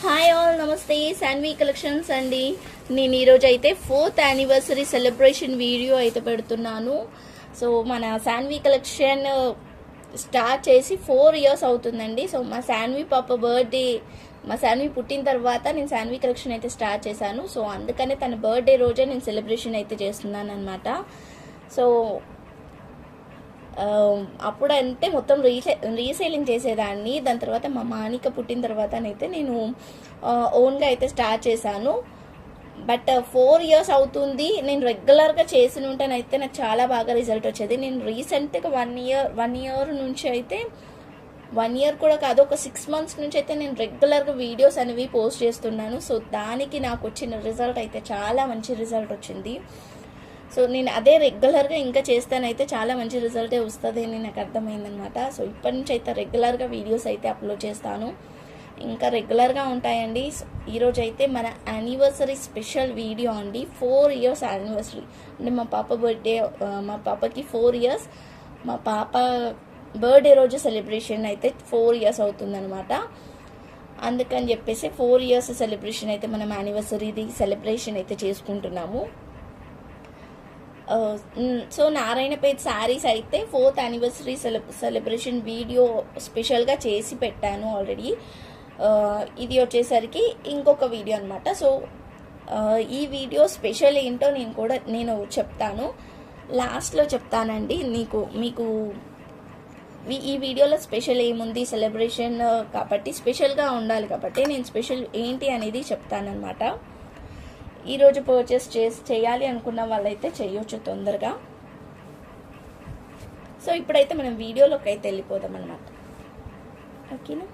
Hi all, నమస్తే. Shanvi collections అండి. నేను ఈరోజు అయితే 4th యానివర్సరీ సెలబ్రేషన్ వీడియో అయితే పెడుతున్నాను. సో మన శాన్వి కలెక్షన్ స్టార్ట్ చేసి 4 years అవుతుందండి. సో మా శాన్వి పాప బర్త్డే, మా శాన్వి పుట్టిన తర్వాత నేను శాన్వి కలెక్షన్ అయితే స్టార్ట్ చేశాను. సో అందుకనే తన బర్త్డే రోజే నేను సెలబ్రేషన్ అయితే చేస్తున్నాను అనమాట. సో అప్పుడు అంటే మొత్తం రీసేలింగ్ చేసేదాన్ని. దాని తర్వాత మా మానిక పుట్టిన తర్వాతనైతే నేను ఓన్గా అయితే స్టార్ట్ చేశాను. బట్ 4 years అవుతుంది. నేను రెగ్యులర్గా చేసి ఉంటేనైతే నాకు చాలా బాగా రిజల్ట్ వచ్చేది. నేను రీసెంట్గా 1 year నుంచి అయితే 1 year కూడా కాదు, ఒక 6 months నుంచి అయితే నేను రెగ్యులర్గా వీడియోస్ అనేవి పోస్ట్ చేస్తున్నాను. సో దానికి నాకు వచ్చిన రిజల్ట్ అయితే చాలా మంచి రిజల్ట్ వచ్చింది. సో నేను అదే రెగ్యులర్గా ఇంకా చేస్తానైతే చాలా మంచి రిజల్టే వస్తుంది అని నాకు అర్థమైందనమాట. సో ఇప్పటి నుంచి అయితే రెగ్యులర్గా వీడియోస్ అయితే అప్లోడ్ చేస్తాను, ఇంకా రెగ్యులర్గా ఉంటాయండి. ఈరోజు అయితే మన యానివర్సరీ స్పెషల్ వీడియో అండి. 4 years యానివర్సరీ అంటే మా పాప బర్త్డే, మా పాపకి 4 years, మా పాప బర్త్డే రోజు సెలబ్రేషన్ అయితే 4 years అవుతుందనమాట. అందుకని చెప్పేసి 4 years సెలబ్రేషన్ అయితే మనం యానివర్సరీది సెలబ్రేషన్ అయితే చేసుకుంటున్నాము. సో నారాయణపేట్ శారీస్ అయితే 4th యానివర్సరీ సెలబ్రేషన్ వీడియో స్పెషల్గా చేసి పెట్టాను ఆల్రెడీ. ఇది వచ్చేసరికి ఇంకొక వీడియో అనమాట. సో ఈ వీడియో స్పెషల్ ఏంటో నేను చెప్తాను, లాస్ట్లో చెప్తానండి. మీకు ఈ వీడియోలో స్పెషల్ ఏముంది, సెలబ్రేషన్ కాబట్టి స్పెషల్గా ఉండాలి కాబట్టి నేను స్పెషల్ ఏంటి అనేది చెప్తానమాట. ఈరోజు పర్చేస్ చేయాలి అనుకున్న వాళ్ళైతే చేయొచ్చు తొందరగా. సో ఇప్పుడైతే మనం వీడియోలోకి అయితే వెళ్ళిపోదాం అనమాట. ఓకేనా,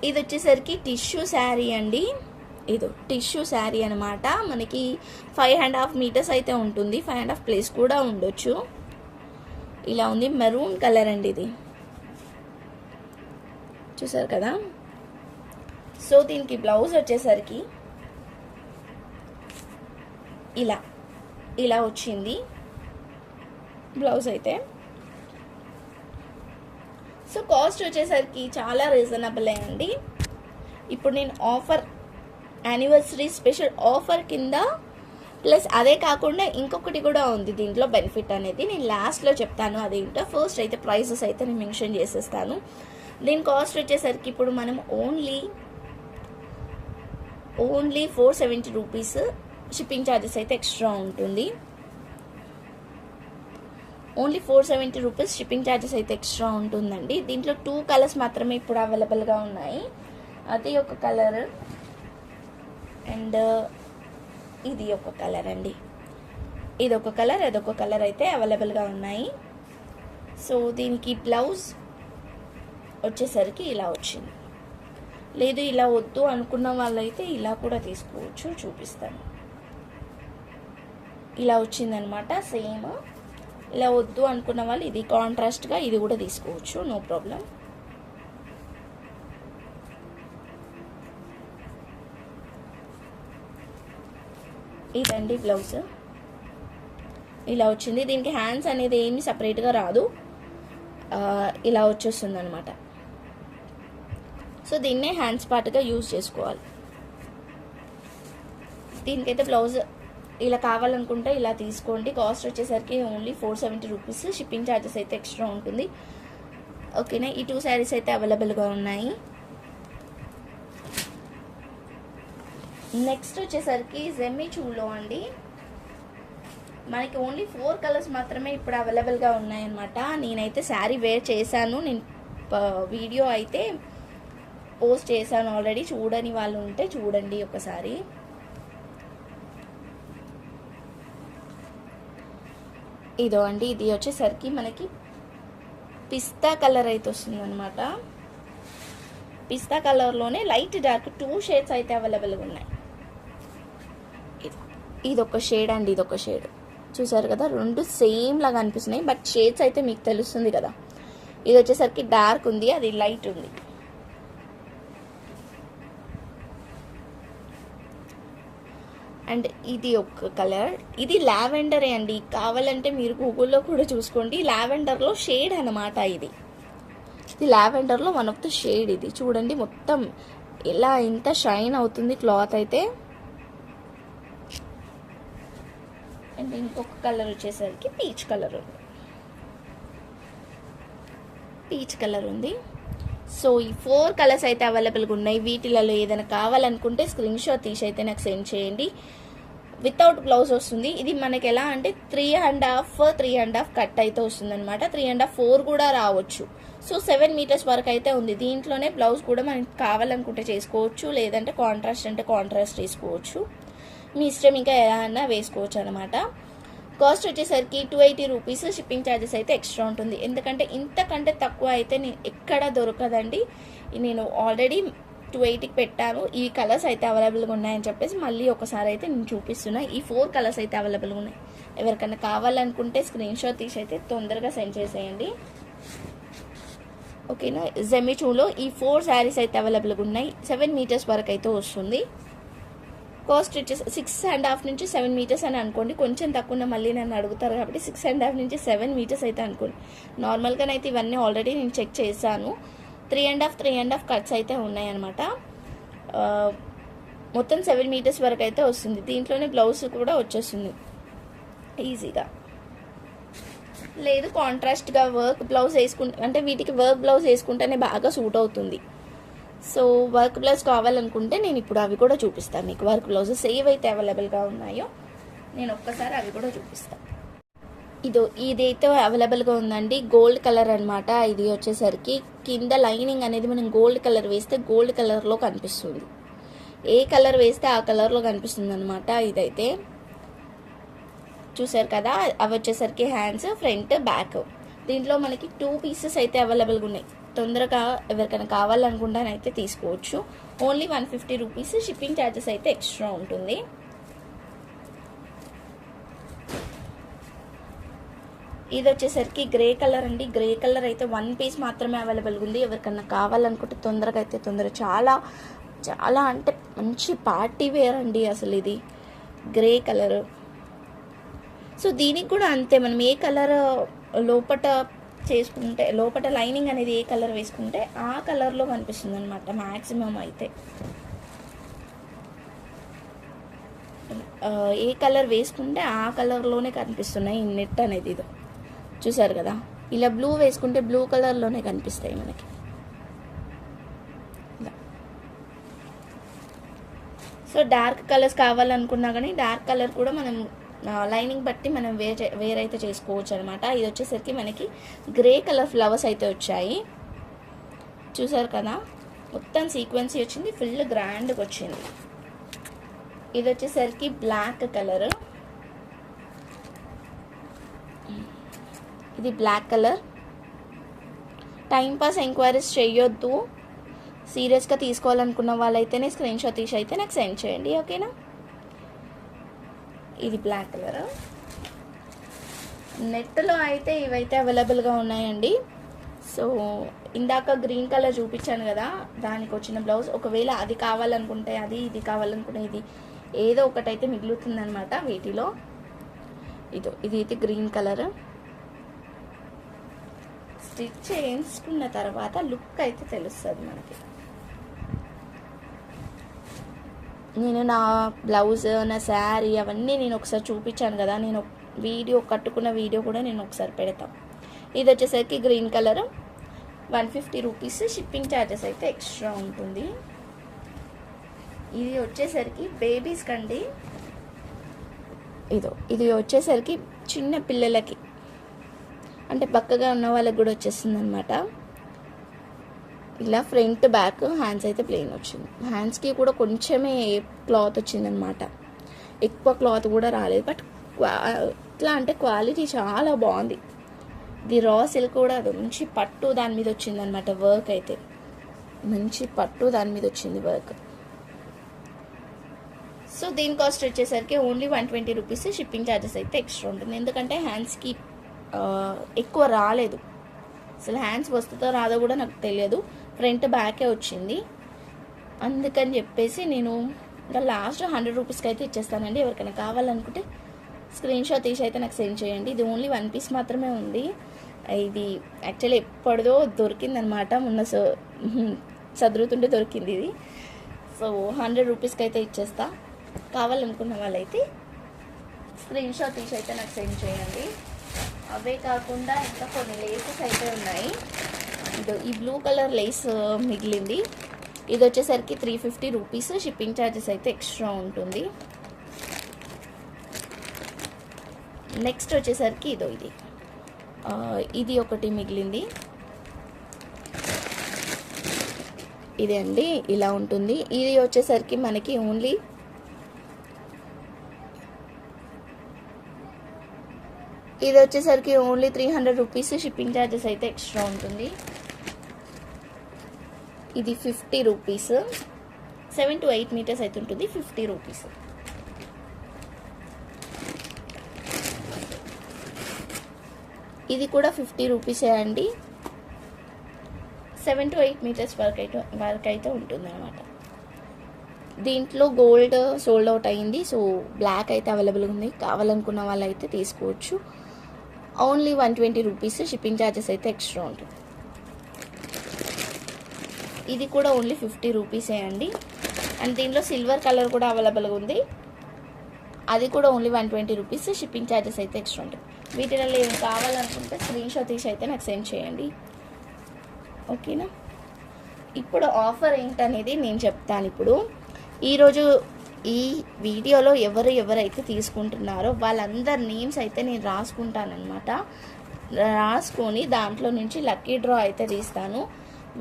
ఇది వచ్చేసరికి టిష్యూ శారీ అండి. ఇది టిష్యూ శారీ అనమాట. మనకి 5.5 meters అయితే ఉంటుంది, 5.5 ప్లేస్ కూడా ఉండొచ్చు. ఇలా ఉంది, మెరూన్ కలర్ అండి ఇది, చూసారు కదా. సో దీనికి బ్లౌజ్ వచ్చేసరికి ఇలా వచ్చింది బ్లౌజ్ అయితే. సో కాస్ట్ వచ్చేసరికి చాలా రీజనబుల్ అండి. ఇప్పుడు నేను ఆఫర్, యానివర్సరీ స్పెషల్ ఆఫర్ కింద ప్లస్ అదే కాకుండా ఇంకొకటి కూడా ఉంది దీంట్లో బెనిఫిట్ అనేది, నేను లాస్ట్లో చెప్తాను అదేంటో. ఫస్ట్ అయితే ప్రైసెస్ అయితే నేను మెన్షన్ చేసేస్తాను. దీని కాస్ట్ వచ్చేసరికి ఇప్పుడు మనం ఓన్లీ 470 rupees. షిప్పింగ్ ఛార్జెస్ అయితే ఎక్స్ట్రా ఉంటుంది. ఓన్లీ 470 rupees షిప్పింగ్ ఛార్జెస్ అయితే ఎక్స్ట్రా ఉంటుందండి. దీంట్లో 2 కలర్స్ మాత్రమే ఇప్పుడు అవైలబుల్గా ఉన్నాయి. అది ఒక కలర్ అండ్ ఇది ఒక కలర్ అండి. ఇది ఒక కలర్, అదొక కలర్ అయితే అవైలబుల్గా ఉన్నాయి. సో దీనికి బ్లౌజ్ వచ్చేసరికి ఇలా వచ్చింది. లేదు ఇలా వద్దు అనుకున్న వాళ్ళైతే ఇలా కూడా తీసుకోవచ్చు, చూపిస్తాను. ఇలా వచ్చిందనమాట సేమ్. ఇలా వద్దు అనుకున్న వాళ్ళు ఇది కాంట్రాస్ట్గా ఇది కూడా తీసుకోవచ్చు, నో ప్రాబ్లం. ఇదండి బ్లౌజ్, ఇలా వచ్చింది. దీనికి హ్యాండ్స్ అనేది ఏమి సపరేట్గా రాదు, ఇలా వచ్చేస్తుంది అనమాట. సో దీన్నే హ్యాండ్స్ పార్ట్గా యూజ్ చేసుకోవాలి. దీనికైతే బ్లౌజ్ ఇలా కావాలనుకుంటే ఇలా తీసుకోండి. కాస్ట్ వచ్చేసరికి ఓన్లీ 470 rupees. షిప్పింగ్ ఛార్జెస్ అయితే ఎక్స్ట్రా ఉంటుంది. ఓకేనా, ఈ 2 శారీస్ అయితే అవైలబుల్గా ఉన్నాయి. నెక్స్ట్ వచ్చేసరికి జెమ్మిచూలో అండి. మనకి ఓన్లీ 4 కలర్స్ మాత్రమే ఇప్పుడు అవైలబుల్గా ఉన్నాయన్నమాట. నేనైతే శారీ వేర్ చేశాను, నేను వీడియో అయితే పోస్ట్ చేశాను ఆల్రెడీ. చూడని వాళ్ళు ఉంటే చూడండి ఒకసారి. ఇదో అండి, ఇది వచ్చేసరికి మనకి పిస్తా కలర్ అయితే వస్తుంది అనమాట. పిస్తా కలర్లోనే లైట్ డార్క్ 2 షేడ్స్ అయితే అవైలబుల్గా ఉన్నాయి. ఇదొక షేడ్ అండి, ఇదొక షేడ్, చూసారు కదా. 2 సేమ్ లాగా అనిపిస్తున్నాయి, బట్ షేడ్స్ అయితే మీకు తెలుస్తుంది కదా. ఇది వచ్చేసరికి డార్క్ ఉంది, అది లైట్ ఉంది. అండ్ ఇది ఒక కలర్, ఇది లావెండరే అండి. కావాలంటే మీరు గూగుల్లో కూడా చూసుకోండి. లావెండర్లో షేడ్ అనమాట ఇది. ఇది లావెండర్లో వన్ ఆఫ్ ద షేడ్. ఇది చూడండి మొత్తం ఎలా ఎంత షైన్ అవుతుంది క్లాత్ అయితే. అండ్ ఇంకొక కలర్ వచ్చేసరికి పీచ్ కలర్ ఉంది. సో ఈ 4 కలర్స్ అయితే అవైలబుల్గా ఉన్నాయి. వీటిలలో ఏదైనా కావాలనుకుంటే స్క్రీన్ షాట్ తీసి అయితే నాకు సెండ్ చేయండి. వితౌట్ బ్లౌజ్ వస్తుంది. ఇది మనకి ఎలా అంటే 3.5 కట్ అయితే వస్తుంది అనమాట. 3.5 4 కూడా రావచ్చు. సో 7 మీటర్స్ వరకు అయితే ఉంది. దీంట్లోనే బ్లౌజ్ కూడా మనకి కావాలనుకుంటే చేసుకోవచ్చు, లేదంటే కాంట్రాస్ట్ అంటే కాంట్రాస్ట్ వేసుకోవచ్చు. మీ ఇష్టం, ఇంకా ఎలా అన్నా వేసుకోవచ్చు అనమాట. కాస్ట్ వచ్చేసరికి 280 రూపీస్. షిప్పింగ్ ఛార్జెస్ అయితే ఎక్స్ట్రా ఉంటుంది, ఎందుకంటే ఇంతకంటే తక్కువ అయితే ఎక్కడ దొరకదండి. నేను ఆల్రెడీ 280కి పెట్టాను. ఈ కలర్స్ అయితే అవైలబుల్గా ఉన్నాయని చెప్పేసి మళ్ళీ ఒకసారి అయితే నేను చూపిస్తున్నా. ఈ 4 కలర్స్ అయితే అవైలబుల్గా ఉన్నాయి. ఎవరికైనా కావాలనుకుంటే స్క్రీన్ షాట్ తీసి అయితే తొందరగా సెండ్ చేసేయండి, ఓకేనా. జెమిచూలో ఈ 4 శారీస్ అయితే అవైలబుల్గా ఉన్నాయి. 7 మీటర్స్ వరకు అయితే వస్తుంది. కాస్ట్ వచ్చేసి 6.5 నుంచి 7 మీటర్స్ అని అనుకోండి. కొంచెం తక్కువ మళ్ళీ నన్ను అడుగుతారు కాబట్టి 6.5 నుంచి 7 మీటర్స్ అయితే అనుకోండి. నార్మల్గానైతే ఇవన్నీ ఆల్రెడీ నేను చెక్ చేశాను. 3.5 కట్స్ అయితే ఉన్నాయన్నమాట. మొత్తం 7 మీటర్స్ వరకు అయితే వస్తుంది. దీంట్లోనే బ్లౌజ్ కూడా వచ్చేస్తుంది ఈజీగా. లేదు కాంట్రాస్ట్గా వర్క్ బ్లౌజ్ వేసుకుంటే, అంటే వీటికి వర్క్ బ్లౌజ్ వేసుకుంటేనే బాగా సూట్ అవుతుంది. సో వర్క్ బ్లౌజ్ కావాలనుకుంటే నేను ఇప్పుడు అవి కూడా చూపిస్తాను మీకు. వర్క్ బ్లౌజెస్ ఏవైతే అవైలబుల్గా ఉన్నాయో నేను ఒక్కసారి అవి కూడా చూపిస్తాను. ఇదైతే అవైలబుల్గా ఉందండి. గోల్డ్ కలర్ అనమాట. ఇది వచ్చేసరికి కింద లైనింగ్ అనేది మనం గోల్డ్ కలర్ వేస్తే గోల్డ్ కలర్లో కనిపిస్తుంది. ఏ కలర్ వేస్తే ఆ కలర్లో కనిపిస్తుంది అనమాట. ఇదైతే చూసారు కదా. అవి వచ్చేసరికి హ్యాండ్స్, ఫ్రంట్, బ్యాక్. దీంట్లో మనకి 2 పీసెస్ అయితే అవైలబుల్గా ఉన్నాయి. తొందరగా ఎవరికైనా కావాలనుకుంటానైతే తీసుకోవచ్చు. Only 150 rupees. షిప్పింగ్ ఛార్జెస్ అయితే ఎక్స్ట్రా ఉంటుంది. ఇది వచ్చేసరికి గ్రే కలర్ అండి. గ్రే కలర్ అయితే 1 పీస్ మాత్రమే అవైలబుల్గా ఉంది. ఎవరికన్నా కావాలనుకుంటే తొందరగా అయితే చాలా చాలా అంటే మంచి పార్టీ వేర్ అండి అసలు ఇది గ్రే కలర్. సో దీనికి కూడా అంతే, మనం ఏ కలర్ లోపట చేసుకుంటే, లోపల లైనింగ్ అనేది ఏ కలర్ వేసుకుంటే ఆ కలర్లో కనిపిస్తుంది అనమాట మ్యాక్సిమం అయితే. ఏ కలర్ వేసుకుంటే ఆ కలర్లోనే కనిపిస్తున్నాయి ఈ నెట్ అనేది. ఇదో చూసారు కదా. ఇలా బ్లూ వేసుకుంటే బ్లూ కలర్లోనే కనిపిస్తాయి మనకి. సో డార్క్ కలర్స్ కావాలనుకున్నా కానీ డార్క్ కలర్ కూడా మనం లైనింగ్ బట్టి మనం వేరైతే చేసుకోవచ్చు అనమాట. ఇది వచ్చేసరికి మనకి గ్రే కలర్ ఫ్లవర్స్ అయితే వచ్చాయి. చూసారు కదా, మొత్తం సీక్వెన్సీ వచ్చింది, ఫుల్ గ్రాండ్గా వచ్చింది. ఇది వచ్చేసరికి బ్లాక్ కలర్. ఇది బ్లాక్ కలర్. టైంపాస్ ఎంక్వైరీస్ చేయొద్దు. సీరియస్గా తీసుకోవాలనుకున్న వాళ్ళైతేనే స్క్రీన్ షాట్ తీసి అయితే నాకు సెండ్ చేయండి, ఓకేనా. ఇది బ్లాక్ కలర్. నెట్లో అయితే ఇవైతే అవైలబుల్గా ఉన్నాయండి. సో ఇందాక గ్రీన్ కలర్ చూపించాను కదా, దానికి వచ్చిన బ్లౌజ్. ఒకవేళ అది కావాలనుకుంటే అది, ఇది కావాలనుకుంటే ఇది, ఏదో ఒకటైతే మిగులుతుందనమాట వీటిలో. ఇది అయితే గ్రీన్ కలర్. స్టిచ్ చేయించుకున్న తర్వాత లుక్ అయితే తెలుస్తుంది మనకి. నేను నా బ్లౌజ్, నా శారీ అవన్నీ నేను ఒకసారి చూపించాను కదా, నేను వీడియో కట్టుకున్న వీడియో కూడా నేను ఒకసారి పెడతాను. ఇది వచ్చేసరికి green colour. 150 rupees. Shipping charges అయితే ఎక్స్ట్రా ఉంటుంది. ఇది వచ్చేసరికి బేబీస్ కండి. ఇది వచ్చేసరికి చిన్న పిల్లలకి, అంటే బక్కగా ఉన్న వాళ్ళకి కూడా వచ్చేస్తుంది అనమాట. ఇలా ఫ్రంట్ బ్యాక్ హ్యాండ్స్ అయితే ప్లెయిన్ వచ్చింది. హ్యాండ్స్కి కూడా కొంచెమే క్లాత్ వచ్చిందనమాట, ఎక్కువ క్లాత్ కూడా రాలేదు. బట్ ఎట్లా అంటే క్వాలిటీ చాలా బాగుంది. ఇది రా సిల్క్ కూడా, అది మంచి పట్టు దాని మీద వచ్చిందనమాట. వర్క్ అయితే మంచి పట్టు దాని మీద వచ్చింది వర్క్. సో దీని కాస్ట్ వచ్చేసరికి ఓన్లీ 120 రూపీస్. షిప్పింగ్ ఛార్జెస్ అయితే ఎక్స్ట్రా ఉంటుంది, ఎందుకంటే హ్యాండ్స్కి ఎక్కువ రాలేదు. అసలు హ్యాండ్స్ వస్తుందో రాదో కూడా నాకు తెలియదు. ఫ్రంట్ బ్యాకే వచ్చింది, అందుకని చెప్పేసి నేను ఇంకా లాస్ట్ 100 రూపీస్కి అయితే ఇచ్చేస్తానండి. ఎవరికైనా కావాలనుకుంటే స్క్రీన్ షాట్ తీసి అయితే నాకు సెండ్ చేయండి. ఇది ఓన్లీ 1 పీస్ మాత్రమే ఉంది. ఇది యాక్చువల్లీ ఎప్పటిదో దొరికిందనమాట, మొన్న చదువుతుంటే దొరికింది ఇది. సో 100 రూపీస్కి అయితే ఇచ్చేస్తా. కావాలనుకున్న వాళ్ళైతే స్క్రీన్ షాట్ తీసి అయితే నాకు సెండ్ చేయండి. అవే కాకుండా ఇంకా కొన్ని లేసెస్ అయితే ఉన్నాయి. ఈ బ్లూ కలర్ లేస్ మిగిలింది. ఇది వచ్చేసరికి 350 రూపీస్. షిప్పింగ్ ఛార్జెస్ అయితే ఎక్స్ట్రా ఉంటుంది. నెక్స్ట్ వచ్చేసరికి ఇది ఒకటి మిగిలింది. ఇది అండి ఇలా ఉంటుంది. ఇది వచ్చేసరికి మనకి ఓన్లీ ఇది వచ్చేసరికి ఓన్లీ 300 రూపీస్. షిప్పింగ్ ఛార్జెస్ అయితే ఎక్స్ట్రా ఉంటుంది. ఇది 50 రూపీస్. 7 to 8 మీటర్స్ అయితే ఉంటుంది. 50 రూపీస్. ఇది కూడా 50 రూపీసే అండి. 7 to 8 మీటర్స్ వరకు అయితే ఉంటుంది అనమాట. దీంట్లో గోల్డ్ సోల్డ్ అవుట్ అయింది. సో బ్లాక్ అయితే అవైలబుల్గా ఉంది. కావాలనుకున్న వాళ్ళు అయితే తీసుకోవచ్చు. Only 120 rupees. షిప్పింగ్ ఛార్జెస్ అయితే ఎక్స్ట్రా ఉంటుంది. ఇది కూడా ఓన్లీ 50 రూపీసే అండి. అండ్ దీంట్లో సిల్వర్ కలర్ కూడా అవైలబుల్గా ఉంది. అది కూడా ఓన్లీ 120 రూపీస్. షిప్పింగ్ ఛార్జెస్ అయితే ఎక్స్ట్రా ఉంటుంది. వీటిలో ఏమి కావాలనుకుంటే స్క్రీన్ షాట్ తీసి అయితే నాకు సెండ్ చేయండి. ఓకేనా? ఇప్పుడు ఆఫర్ ఏంటనేది నేను చెప్తాను. ఇప్పుడు ఈరోజు ఈ వీడియోలో ఎవరైతే తీసుకుంటున్నారో వాళ్ళందరి నేమ్స్ అయితే నేను రాసుకుంటానమాట. రాసుకొని దాంట్లో నుంచి లక్కీ డ్రా అయితే తీస్తాను.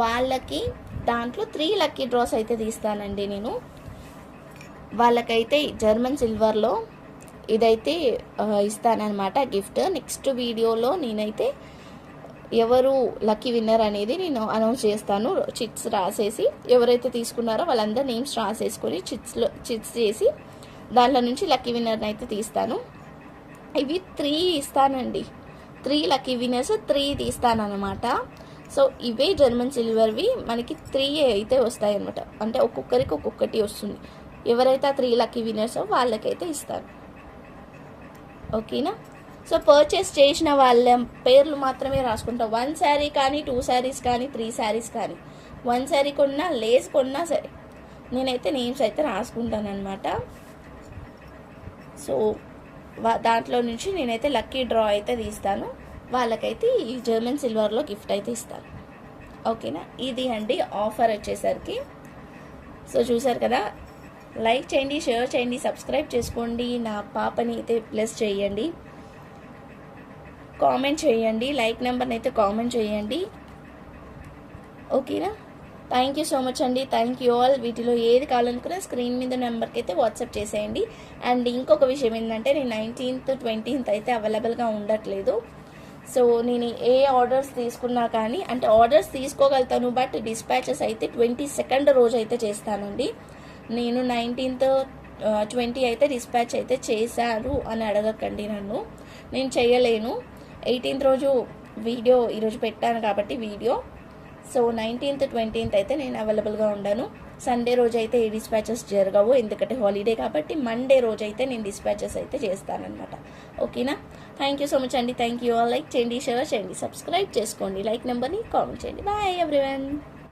వాళ్ళకి దాంట్లో 3 లక్కీ డ్రాస్ అయితే తీస్తానండి నేను. వాళ్ళకైతే జర్మన్ సిల్వర్లో ఇదైతే ఇస్తానన్నమాట గిఫ్ట్. నెక్స్ట్ వీడియోలో నేనైతే ఎవరు లక్కీ విన్నర్ అనేది నేను అనౌన్స్ చేస్తాను. చిట్స్ రాసేసి ఎవరైతే తీసుకున్నారో వాళ్ళందరూ నేమ్స్ రాసేసుకొని చిట్స్ చేసి దాంట్లో నుంచి లక్కీ విన్నర్ని అయితే తీస్తాను. ఇవి 3 ఇస్తానండి. 3 లక్కీ విన్నర్స్ 3 తీస్తానన్నమాట. సో ఇవే జర్మన్ సిల్వర్వి మనకి 3 అయితే వస్తాయి అన్నమాట. అంటే ఒక్కొక్కరికి ఒక్కొక్కటి వస్తుంది. ఎవరైతే ఆ 3 లక్కీ విన్నర్సో వాళ్ళకైతే ఇస్తాను. ఓకేనా? సో పర్చేస్ చేసిన వాళ్ళ పేర్లు మాత్రమే రాసుకుంటాం. 1 శారీ కానీ 2 శారీస్ కానీ 3 శారీస్ కానీ 1 శారీ కొన్నా లేస్ కొన్నా సరే నేనైతే నేమ్స్ అయితే రాసుకుంటాను అనమాట. సో దాంట్లో నుంచి నేనైతే లక్కీ డ్రా అయితే తీస్తాను. వాళ్ళకైతే ఈ జర్మన్ సిల్వర్లో గిఫ్ట్ అయితే ఇస్తాను. ఓకేనా? ఇది అండి ఆఫర్ వచ్చేసరికి. సో చూసారు కదా, లైక్ చేయండి, షేర్ చేయండి, సబ్స్క్రైబ్ చేసుకోండి. నా పాపని అయితే ప్లస్ చేయండి, కామెంట్ చేయండి, లైక్ నెంబర్ని అయితే కామెంట్ చేయండి. ఓకేనా? థ్యాంక్ యూ సో మచ్ అండి. Thank you all. వీటిలో ఏది కావాలనుకున్నా స్క్రీన్ మీద నెంబర్కి అయితే వాట్సాప్ చేసేయండి. అండ్ ఇంకొక విషయం ఏంటంటే నేను 19th 20th అయితే అవైలబుల్గా ఉండట్లేదు. సో నేను ఏ ఆర్డర్స్ తీసుకున్నా కానీ, అంటే ఆర్డర్స్ తీసుకోగలుగుతాను బట్ డిస్పాచెస్ అయితే 22nd రోజు అయితే చేస్తానండి. నేను 19th 20 అయితే డిస్పాచ్ అయితే చేశారు అని అడగకండి నన్ను, నేను చేయలేను. 18th రోజు వీడియో ఈరోజు పెట్టాను కాబట్టి వీడియో. సో 19th 20th అయితే నేను అవైలబుల్గా ఉండను. సండే రోజు అయితే ఈ డిస్పాచెస్ జరగవు, ఎందుకంటే హాలిడే కాబట్టి. మండే రోజు అయితే నేను డిస్పాచెస్ అయితే చేస్తానన్నమాట. ఓకేనా? థ్యాంక్ యూ సో మచ్ అండి. Thank you all. లైక్ చేయండి, షేర్ చేయండి, సబ్స్క్రైబ్ చేసుకోండి, లైక్ నెంబర్ని కామెంట్ చేయండి. Bye everyone.